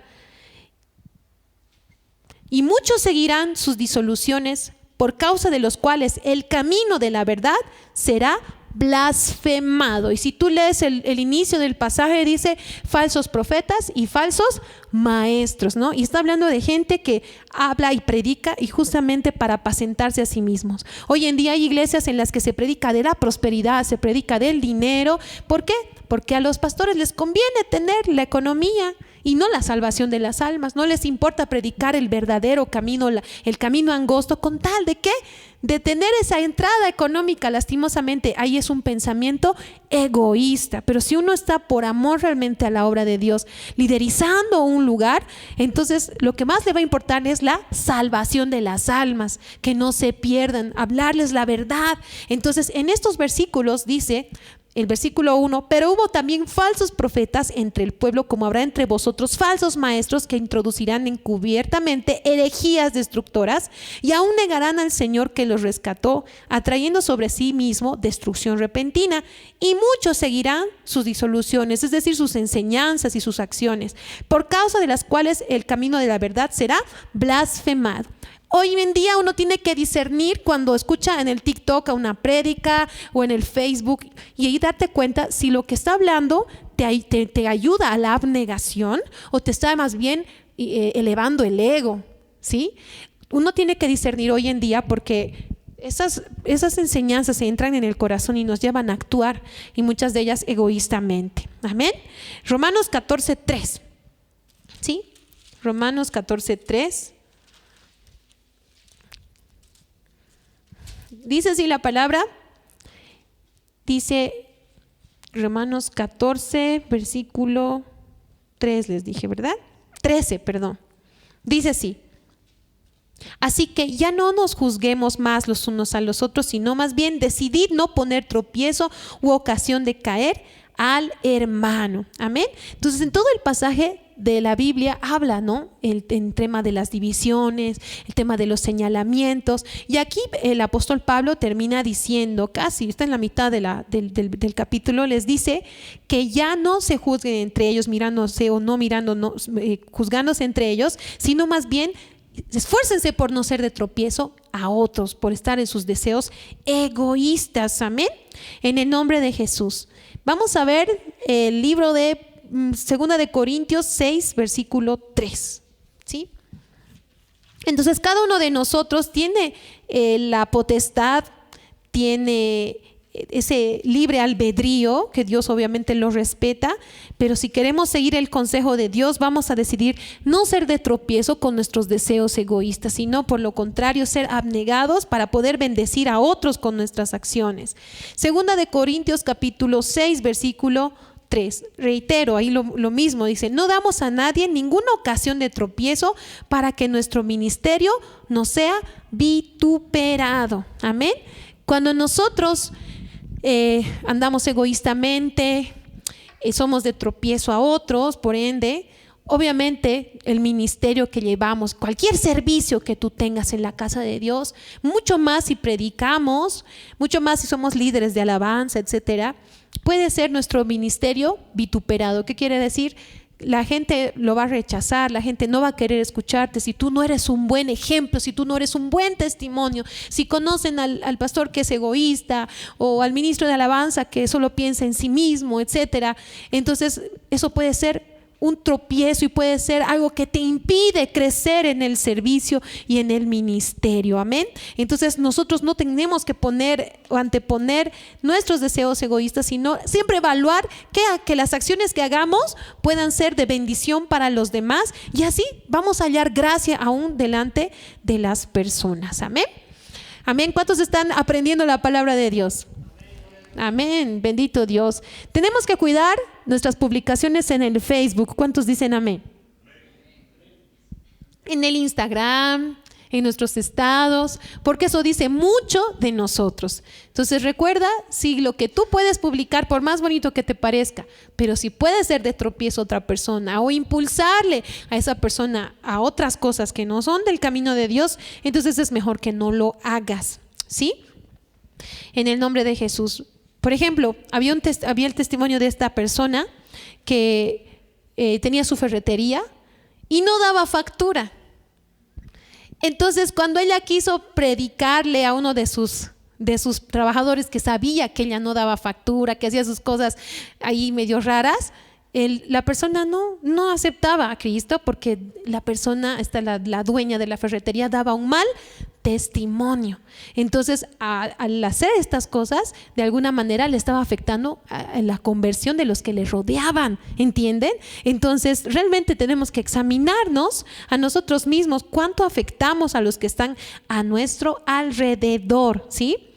y muchos seguirán sus disoluciones, por causa de los cuales el camino de la verdad será blasfemado. Y si tú lees el inicio del pasaje, dice falsos profetas y falsos maestros, ¿no? Y está hablando de gente que habla y predica y justamente para apacentarse a sí mismos. Hoy en día hay iglesias en las que se predica de la prosperidad, se predica del dinero. ¿Por qué? Porque a los pastores les conviene tener la economía y no la salvación de las almas. No les importa predicar el verdadero camino, el camino angosto, con tal de ¿qué? De tener esa entrada económica. Lastimosamente, ahí es un pensamiento egoísta. Pero si uno está por amor realmente a la obra de Dios, liderizando un lugar, entonces lo que más le va a importar es la salvación de las almas, que no se pierdan, hablarles la verdad. Entonces, en estos versículos dice, el versículo 1, pero hubo también falsos profetas entre el pueblo, como habrá entre vosotros falsos maestros que introducirán encubiertamente herejías destructoras y aún negarán al Señor que los rescató, atrayendo sobre sí mismo destrucción repentina. Y muchos seguirán sus disoluciones, es decir, sus enseñanzas y sus acciones, por causa de las cuales el camino de la verdad será blasfemado. Hoy en día uno tiene que discernir cuando escucha en el TikTok a una prédica o en el Facebook, y ahí darte cuenta si lo que está hablando te ayuda a la abnegación o te está más bien elevando el ego, ¿sí? Uno tiene que discernir hoy en día, porque esas enseñanzas se entran en el corazón y nos llevan a actuar, y muchas de ellas egoístamente. Amén. Romanos 14:3. ¿Sí? Romanos 14:3. Dice así la palabra, dice Romanos 14, versículo 3, les dije, ¿verdad? 13, perdón. Dice así: así que ya no nos juzguemos más los unos a los otros, sino más bien decidid no poner tropiezo u ocasión de caer al hermano. Amén. Entonces, en todo el pasaje de la Biblia habla, ¿no? El tema de las divisiones, el tema de los señalamientos. Y aquí el apóstol Pablo termina diciendo, casi está en la mitad del capítulo, les dice que ya no se juzguen entre ellos mirándose o no mirándonos, juzgándose entre ellos, sino más bien esfuércense por no ser de tropiezo a otros, por estar en sus deseos egoístas. Amén. En el nombre de Jesús. Vamos a ver el libro de Segunda de Corintios 6, versículo 3. ¿Sí? Entonces, cada uno de nosotros tiene la potestad, tiene ese libre albedrío, que Dios obviamente lo respeta, pero si queremos seguir el consejo de Dios, vamos a decidir no ser de tropiezo con nuestros deseos egoístas, sino por lo contrario, ser abnegados para poder bendecir a otros con nuestras acciones. Segunda de Corintios capítulo 6, versículo 3. Reitero, ahí lo mismo, dice, no damos a nadie ninguna ocasión de tropiezo para que nuestro ministerio no sea vituperado. Amén. Cuando nosotros andamos egoístamente, somos de tropiezo a otros, por ende, obviamente el ministerio que llevamos, cualquier servicio que tú tengas en la casa de Dios, mucho más si predicamos, mucho más si somos líderes de alabanza, etcétera, puede ser nuestro ministerio vituperado. ¿Qué quiere decir? La gente lo va a rechazar, la gente no va a querer escucharte si tú no eres un buen ejemplo, si tú no eres un buen testimonio, si conocen al pastor que es egoísta o al ministro de alabanza que solo piensa en sí mismo, etcétera. Entonces eso puede ser un tropiezo y puede ser algo que te impide crecer en el servicio y en el ministerio. Amén. Entonces nosotros no tenemos que poner o anteponer nuestros deseos egoístas, sino siempre evaluar que las acciones que hagamos puedan ser de bendición para los demás, y así vamos a hallar gracia aún delante de las personas. Amén. Amén. ¿Cuántos están aprendiendo la palabra de Dios? Amén, bendito Dios. Tenemos que cuidar nuestras publicaciones en el Facebook. ¿Cuántos dicen amén? En el Instagram, en nuestros estados, porque eso dice mucho de nosotros. Entonces recuerda, si lo que tú puedes publicar, por más bonito que te parezca, pero si puede ser de tropiezo a otra persona o impulsarle a esa persona a otras cosas que no son del camino de Dios, entonces es mejor que no lo hagas, ¿sí? En el nombre de Jesús. Por ejemplo, había el testimonio de esta persona que tenía su ferretería y no daba factura. Entonces, cuando ella quiso predicarle a uno de sus trabajadores que sabía que ella no daba factura, que hacía sus cosas ahí medio raras, la persona no aceptaba a Cristo, porque la persona, la dueña de la ferretería, daba un mal testimonio. Entonces, al hacer estas cosas, de alguna manera le estaba afectando a la conversión de los que le rodeaban, ¿entienden? Entonces, realmente tenemos que examinarnos a nosotros mismos cuánto afectamos a los que están a nuestro alrededor, ¿sí?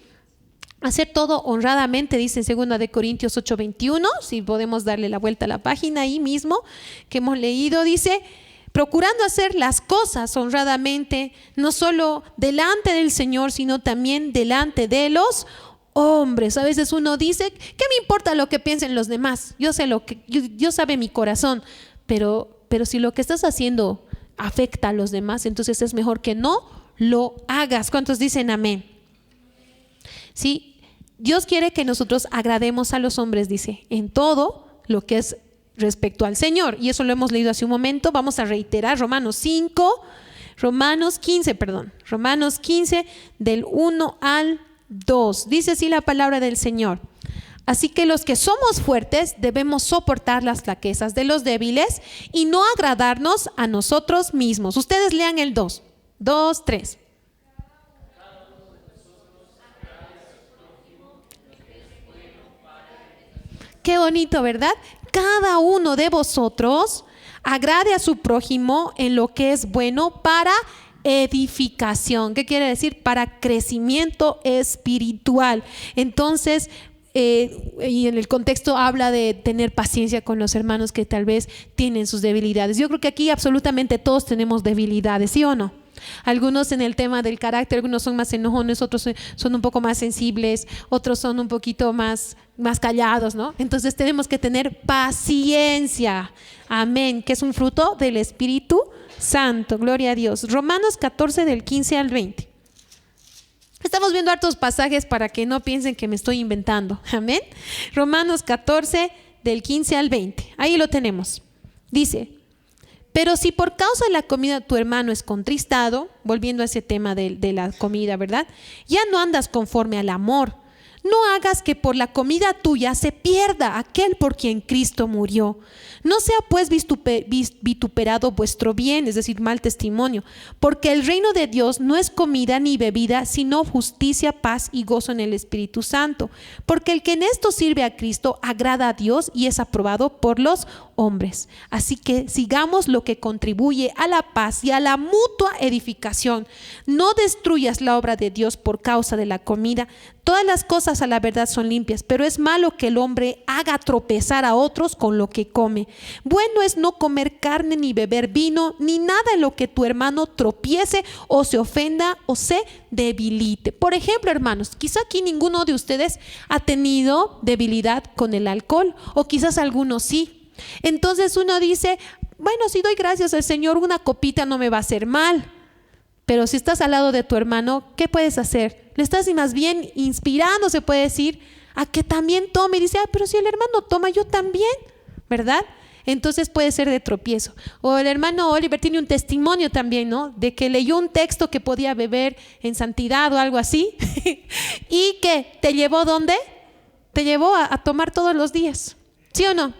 Hacer todo honradamente, dice en 2 Corintios 8:21, si podemos darle la vuelta a la página ahí mismo que hemos leído, dice: procurando hacer las cosas honradamente, no solo delante del Señor, sino también delante de los hombres. A veces uno dice: ¿qué me importa lo que piensen los demás? Yo sé Dios sabe mi corazón, pero si lo que estás haciendo afecta a los demás, entonces es mejor que no lo hagas. ¿Cuántos dicen amén? Sí, Dios quiere que nosotros agrademos a los hombres, dice, en todo lo que es respecto al Señor. Y eso lo hemos leído hace un momento. Vamos a reiterar Romanos 15 del 1 al 2. Dice así la palabra del Señor: así que los que somos fuertes debemos soportar las flaquezas de los débiles y no agradarnos a nosotros mismos. Ustedes lean el 2, 3. Qué bonito, ¿verdad? Cada uno de vosotros agrade a su prójimo en lo que es bueno para edificación. ¿Qué quiere decir? Para crecimiento espiritual. Entonces, y en el contexto habla de tener paciencia con los hermanos que tal vez tienen sus debilidades. Yo creo que aquí absolutamente todos tenemos debilidades, ¿sí o no? Algunos en el tema del carácter, algunos son más enojones, otros son un poco más sensibles, otros son un poquito más callados, ¿no? Entonces tenemos que tener paciencia, amén, que es un fruto del Espíritu Santo, gloria a Dios. Romanos 14 del 15 al 20. Estamos viendo hartos pasajes para que no piensen que me estoy inventando, amén. Romanos 14 del 15 al 20, ahí lo tenemos. Dice: pero si por causa de la comida tu hermano es contristado, volviendo a ese tema de la comida, ¿verdad? Ya no andas conforme al amor. No hagas que por la comida tuya se pierda aquel por quien Cristo murió. No sea pues vituperado vuestro bien, es decir, mal testimonio, porque el reino de Dios no es comida ni bebida, sino justicia, paz y gozo en el Espíritu Santo. Porque el que en esto sirve a Cristo agrada a Dios y es aprobado por los hombres. Así que sigamos lo que contribuye a la paz y a la mutua edificación. No destruyas la obra de Dios por causa de la comida. Todas las cosas a la verdad son limpias, pero es malo que el hombre haga tropezar a otros con lo que come. Bueno es no comer carne, ni beber vino, ni nada en lo que tu hermano tropiece o se ofenda o se debilite. Por ejemplo, hermanos, quizá aquí ninguno de ustedes ha tenido debilidad con el alcohol, o quizás algunos sí. Entonces uno dice, bueno, si doy gracias al Señor, una copita no me va a hacer mal. Pero si estás al lado de tu hermano, ¿qué puedes hacer? Le estás más bien inspirando, se puede decir, a que también tome. Y dice, pero si el hermano toma, yo también, ¿verdad? Entonces puede ser de tropiezo. O el hermano Oliver tiene un testimonio también, ¿no? De que leyó un texto que podía beber en santidad o algo así. ¿Y que te llevó dónde? Te llevó a tomar todos los días. ¿Sí o no?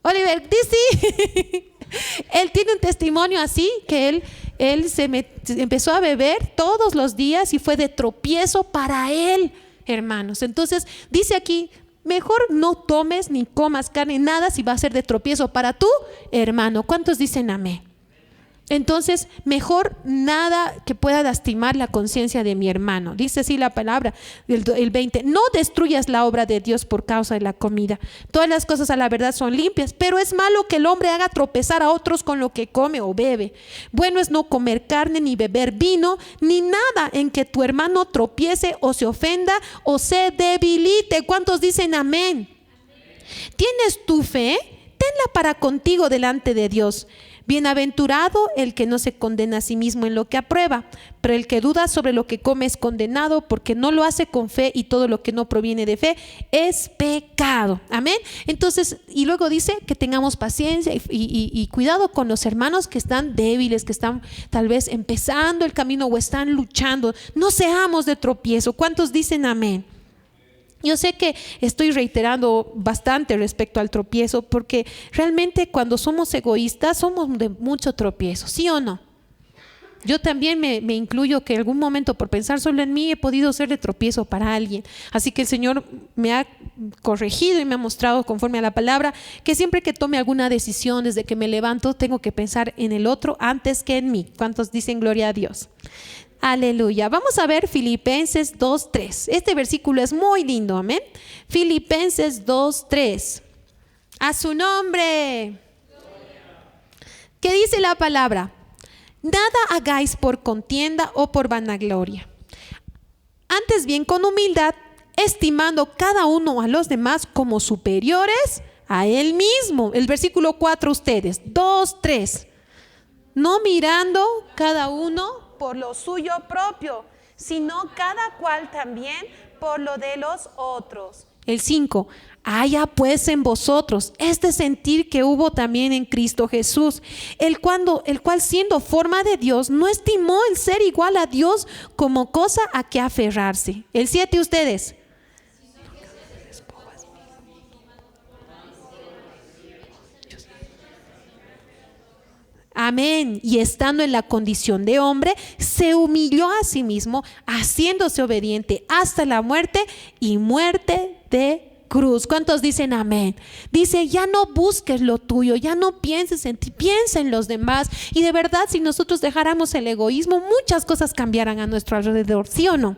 Oliver, sí. Él tiene un testimonio así, que él empezó a beber todos los días y fue de tropiezo para él, hermanos. Entonces dice aquí, mejor no tomes ni comas carne, nada si va a ser de tropiezo para tu hermano. ¿Cuántos dicen amén? Entonces, mejor nada que pueda lastimar la conciencia de mi hermano. Dice así la palabra, el 20. No destruyas la obra de Dios por causa de la comida. Todas las cosas a la verdad son limpias, pero es malo que el hombre haga tropezar a otros con lo que come o bebe. Bueno es no comer carne, ni beber vino, ni nada en que tu hermano tropiece o se ofenda o se debilite. ¿Cuántos dicen amén? ¿Tienes tu fe? Tenla para contigo delante de Dios. Bienaventurado el que no se condena a sí mismo en lo que aprueba, pero el que duda sobre lo que come es condenado porque no lo hace con fe, y todo lo que no proviene de fe es pecado. Amén. Entonces, y luego dice que tengamos paciencia y cuidado con los hermanos que están débiles, que están tal vez empezando el camino o están luchando. No seamos de tropiezo. ¿Cuántos dicen amén? Yo sé que estoy reiterando bastante respecto al tropiezo, porque realmente cuando somos egoístas somos de mucho tropiezo, ¿sí o no? Yo también me incluyo, que en algún momento por pensar solo en mí he podido ser de tropiezo para alguien. Así que el Señor me ha corregido y me ha mostrado, conforme a la palabra, que siempre que tome alguna decisión, desde que me levanto, tengo que pensar en el otro antes que en mí. ¿Cuántos dicen gloria a Dios? Aleluya. Vamos a ver Filipenses 2:3. Este versículo es muy lindo, amén. Filipenses 2:3. A su nombre. ¿Qué dice la palabra? Nada hagáis por contienda o por vanagloria. Antes bien, con humildad, estimando cada uno a los demás como superiores a él mismo. El versículo 4 ustedes. 2:3. No mirando cada uno por lo suyo propio, sino cada cual también por lo de los otros. El 5. Haya pues en vosotros este sentir que hubo también en Cristo Jesús, el cual siendo forma de Dios, no estimó el ser igual a Dios como cosa a que aferrarse. El 7 ustedes. Amén. Y estando en la condición de hombre, se humilló a sí mismo, haciéndose obediente hasta la muerte, y muerte de cruz. ¿Cuántos dicen amén? Dice, ya no busques lo tuyo, ya no pienses en ti, piensa en los demás. Y de verdad, si nosotros dejáramos el egoísmo, muchas cosas cambiarán a nuestro alrededor, ¿sí o no?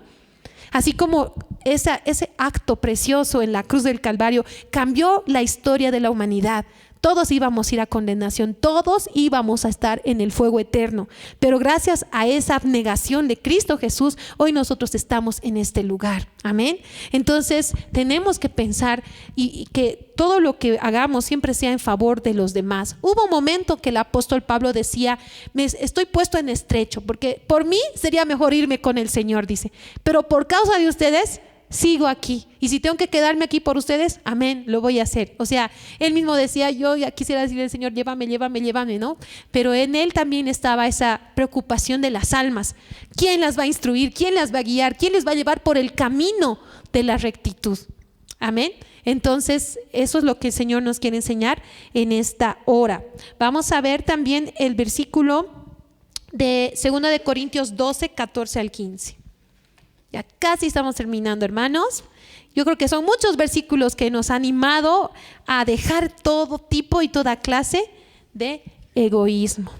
Así como ese acto precioso en la cruz del Calvario cambió la historia de la humanidad. Todos íbamos a ir a condenación, todos íbamos a estar en el fuego eterno. Pero gracias a esa abnegación de Cristo Jesús, hoy nosotros estamos en este lugar. Amén. Entonces tenemos que pensar y que todo lo que hagamos siempre sea en favor de los demás. Hubo un momento que el apóstol Pablo decía, estoy puesto en estrecho, porque por mí sería mejor irme con el Señor, dice. Pero por causa de ustedes sigo aquí, y si tengo que quedarme aquí por ustedes, amén, lo voy a hacer. O sea, él mismo decía, yo ya quisiera decirle al Señor, llévame, ¿no? Pero en él también estaba esa preocupación de las almas. ¿Quién las va a instruir? ¿Quién las va a guiar? ¿Quién les va a llevar por el camino de la rectitud? Amén. Entonces, eso es lo que el Señor nos quiere enseñar en esta hora. Vamos a ver también el versículo de 2 de Corintios 12, 14 al 15. Ya casi estamos terminando, hermanos. Yo creo que son muchos versículos que nos han animado a dejar todo tipo y toda clase de egoísmo.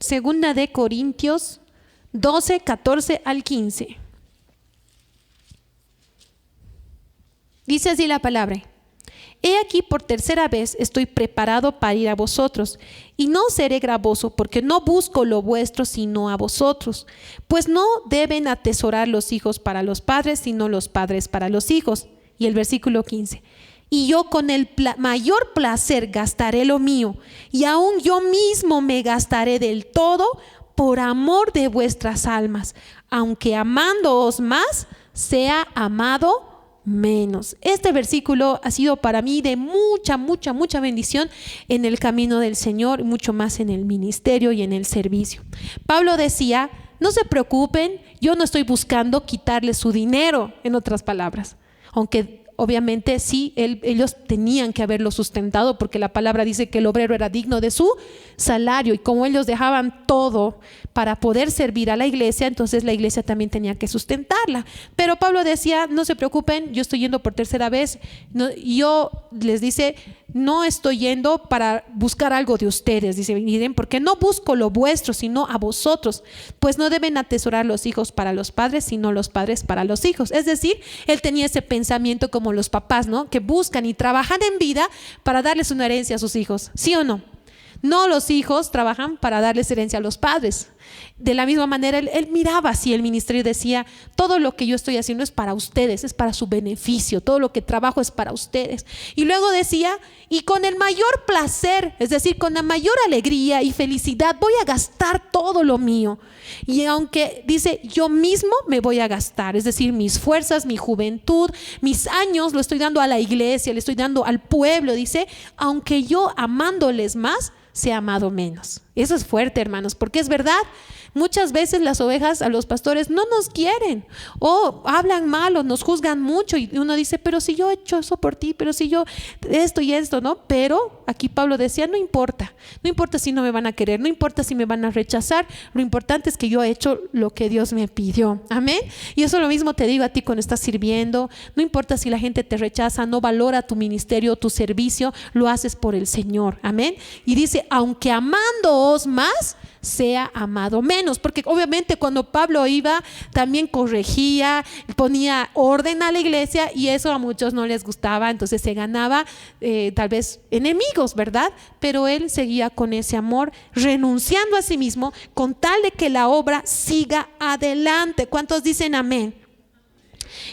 Segunda de Corintios 12, 14 al 15. Dice así la palabra: He aquí, por tercera vez estoy preparado para ir a vosotros, y no seré gravoso, porque no busco lo vuestro, sino a vosotros. Pues no deben atesorar los hijos para los padres, sino los padres para los hijos. Y el versículo 15: Y yo con el mayor placer gastaré lo mío, y aún yo mismo me gastaré del todo por amor de vuestras almas, aunque amándoos más, sea amado menos. Este versículo ha sido para mí de mucha bendición en el camino del Señor, y mucho más en el ministerio y en el servicio. Pablo decía: no se preocupen, yo no estoy buscando quitarles su dinero, en otras palabras, aunque obviamente sí, ellos tenían que haberlo sustentado, porque la palabra dice que el obrero era digno de su salario, y como ellos dejaban todo para poder servir a la iglesia, entonces la iglesia también tenía que sustentarla. Pero Pablo decía: no se preocupen, yo estoy yendo por tercera vez. Yo les dice: no estoy yendo para buscar algo de ustedes, dice, miren, porque no busco lo vuestro, sino a vosotros. Pues no deben atesorar los hijos para los padres, sino los padres para los hijos. Es decir, él tenía ese pensamiento como los papás, ¿no? Que buscan y trabajan en vida para darles una herencia a sus hijos, ¿sí o no? No, los hijos trabajan para darles herencia a los padres. De la misma manera, él miraba así el ministerio y decía: todo lo que yo estoy haciendo es para ustedes, es para su beneficio, todo lo que trabajo es para ustedes. Y luego decía: y con el mayor placer, es decir, con la mayor alegría y felicidad, voy a gastar todo lo mío. Y aunque dice, yo mismo me voy a gastar, es decir, mis fuerzas, mi juventud, mis años, lo estoy dando a la iglesia, le estoy dando al pueblo, dice, aunque yo amándoles más, sea amado menos. Eso es fuerte, hermanos, porque es verdad. Muchas veces las ovejas a los pastores no nos quieren, o hablan mal, o nos juzgan mucho, y uno dice: pero si yo he hecho eso por ti, pero si yo esto y esto, ¿no? Pero aquí Pablo decía: no importa si no me van a querer, no importa si me van a rechazar, lo importante es que yo he hecho lo que Dios me pidió. Amén. Y eso lo mismo te digo a ti cuando estás sirviendo. No importa si la gente te rechaza, no valora tu ministerio, tu servicio, lo haces por el Señor. Amén. Y dice: aunque amándoos más, sea amado menos, porque obviamente cuando Pablo iba también corregía, ponía orden a la iglesia, y eso a muchos no les gustaba, entonces se ganaba tal vez enemigos, ¿verdad? Pero él seguía con ese amor, renunciando a sí mismo con tal de que la obra siga adelante. ¿Cuántos dicen amén?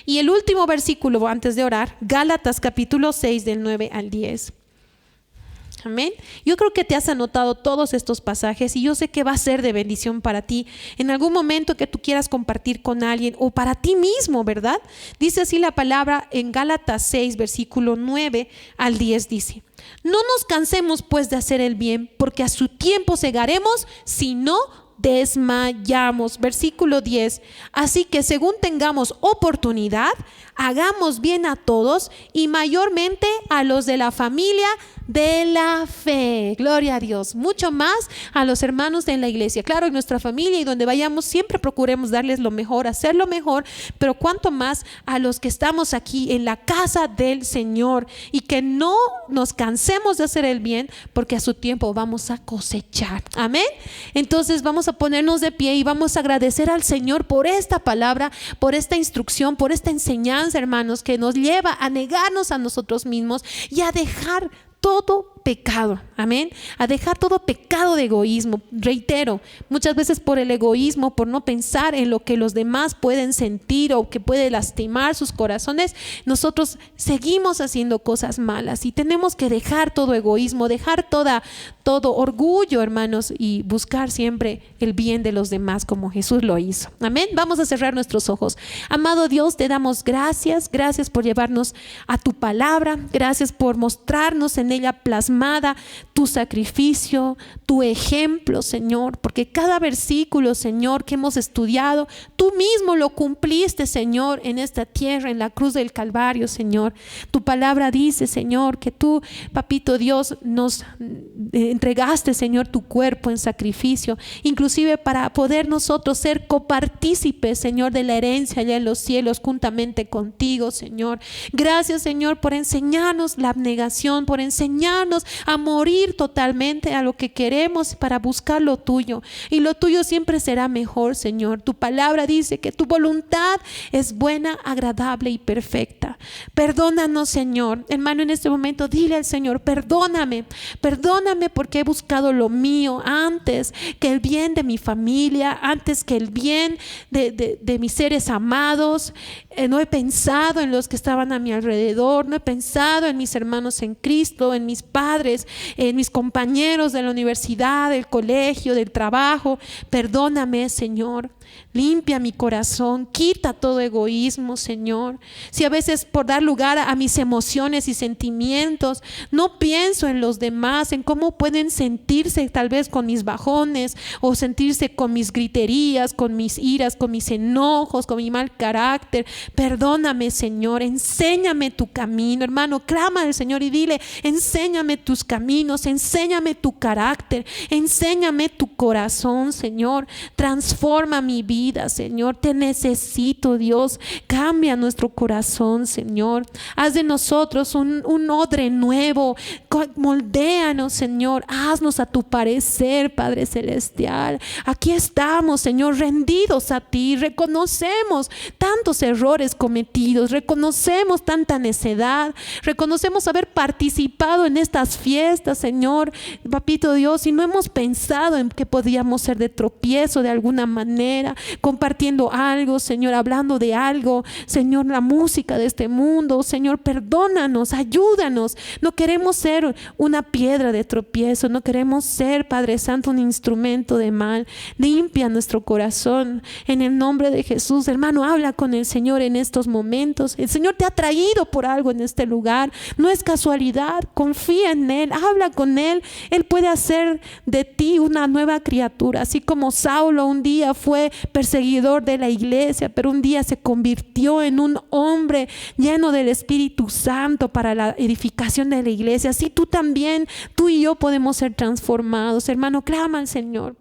Y el último versículo antes de orar, Gálatas capítulo 6 del 9 al 10. Amén. Yo creo que te has anotado todos estos pasajes, y yo sé que va a ser de bendición para ti en algún momento que tú quieras compartir con alguien, o para ti mismo, ¿verdad? Dice así la palabra en Gálatas 6 versículo 9 al 10, dice: no nos cansemos pues de hacer el bien, porque a su tiempo segaremos si no desmayamos. Versículo 10: así que según tengamos oportunidad, hagamos bien a todos, y mayormente a los de la familia de la fe. Gloria a Dios. Mucho más a los hermanos de la iglesia. Claro, en nuestra familia y donde vayamos siempre procuremos darles lo mejor, hacer lo mejor, pero cuanto más a los que estamos aquí en la casa del Señor, y que no nos cansemos de hacer el bien, porque a su tiempo vamos a cosechar. Amén. Entonces vamos a ponernos de pie y vamos a agradecer al Señor por esta palabra, por esta instrucción, por esta enseñanza, hermanos, que nos lleva a negarnos a nosotros mismos y a dejar todo pecado, amén, a dejar todo pecado de egoísmo. Reitero, muchas veces por el egoísmo, por no pensar en lo que los demás pueden sentir o que puede lastimar sus corazones, nosotros seguimos haciendo cosas malas, y tenemos que dejar todo egoísmo, dejar todo orgullo, hermanos, y buscar siempre el bien de los demás como Jesús lo hizo. Amén. Vamos a cerrar nuestros ojos. Amado Dios, te damos gracias por llevarnos a tu palabra, gracias por mostrarnos en ella plasmada tu sacrificio, tu ejemplo, Señor, porque cada versículo, Señor, que hemos estudiado, tú mismo lo cumpliste, Señor, en esta tierra, en la cruz del Calvario, Señor. Tu palabra dice, Señor, que tú, Papito Dios, nos entregaste, Señor, tu cuerpo en sacrificio, inclusive para poder nosotros ser copartícipes, Señor, de la herencia allá en los cielos, juntamente contigo, Señor. Gracias, Señor, por enseñarnos la abnegación, por enseñarnos ayúdanos a morir totalmente a lo que queremos para buscar lo tuyo. Y lo tuyo siempre será mejor, Señor. Tu palabra dice que tu voluntad es buena, agradable y perfecta. Perdónanos, Señor. Hermano, en este momento dile al Señor, perdóname porque he buscado lo mío antes que el bien de mi familia, antes que el bien de mis seres amados. No he pensado en los que estaban a mi alrededor, no he pensado en mis hermanos en Cristo, en mis padres, en mis compañeros de la universidad, del colegio, del trabajo. Perdóname, Señor. Limpia mi corazón, quita todo egoísmo, Señor. Si a veces por dar lugar a mis emociones y sentimientos, no pienso en los demás, en cómo pueden sentirse tal vez con mis bajones o sentirse con mis griterías, con mis iras, con mis enojos, con mi mal carácter. Perdóname, Señor, enséñame tu camino. Hermano, clama al Señor y dile, enséñame tus caminos, enséñame tu carácter, enséñame tu corazón, Señor. Transforma mi vida, Señor. Te necesito, Dios. Cambia nuestro corazón, Señor. Haz de nosotros un odre nuevo. Moldéanos, Señor. Haznos a tu parecer, Padre Celestial. Aquí estamos, Señor, rendidos a ti. Reconocemos tantos errores cometidos. Reconocemos tanta necedad. Reconocemos haber participado en estas fiestas, Señor. Papito Dios, y no hemos pensado en que podíamos ser de tropiezo de alguna manera, compartiendo algo, Señor, hablando de algo, Señor, la música de este mundo. Señor, perdónanos, ayúdanos. No queremos ser una piedra de tropiezo, no queremos ser, Padre Santo, un instrumento de mal. Limpia nuestro corazón en el nombre de Jesús. Hermano, habla con el Señor en estos momentos. El Señor te ha traído por algo en este lugar, no es casualidad. Confía en Él, habla con Él. Él puede hacer de ti una nueva criatura, así como Saulo un día fue perseguidor de la iglesia, pero un día se convirtió en un hombre lleno del Espíritu Santo para la edificación de la iglesia. Así tú también, tú y yo podemos ser transformados. Hermano, clama al Señor.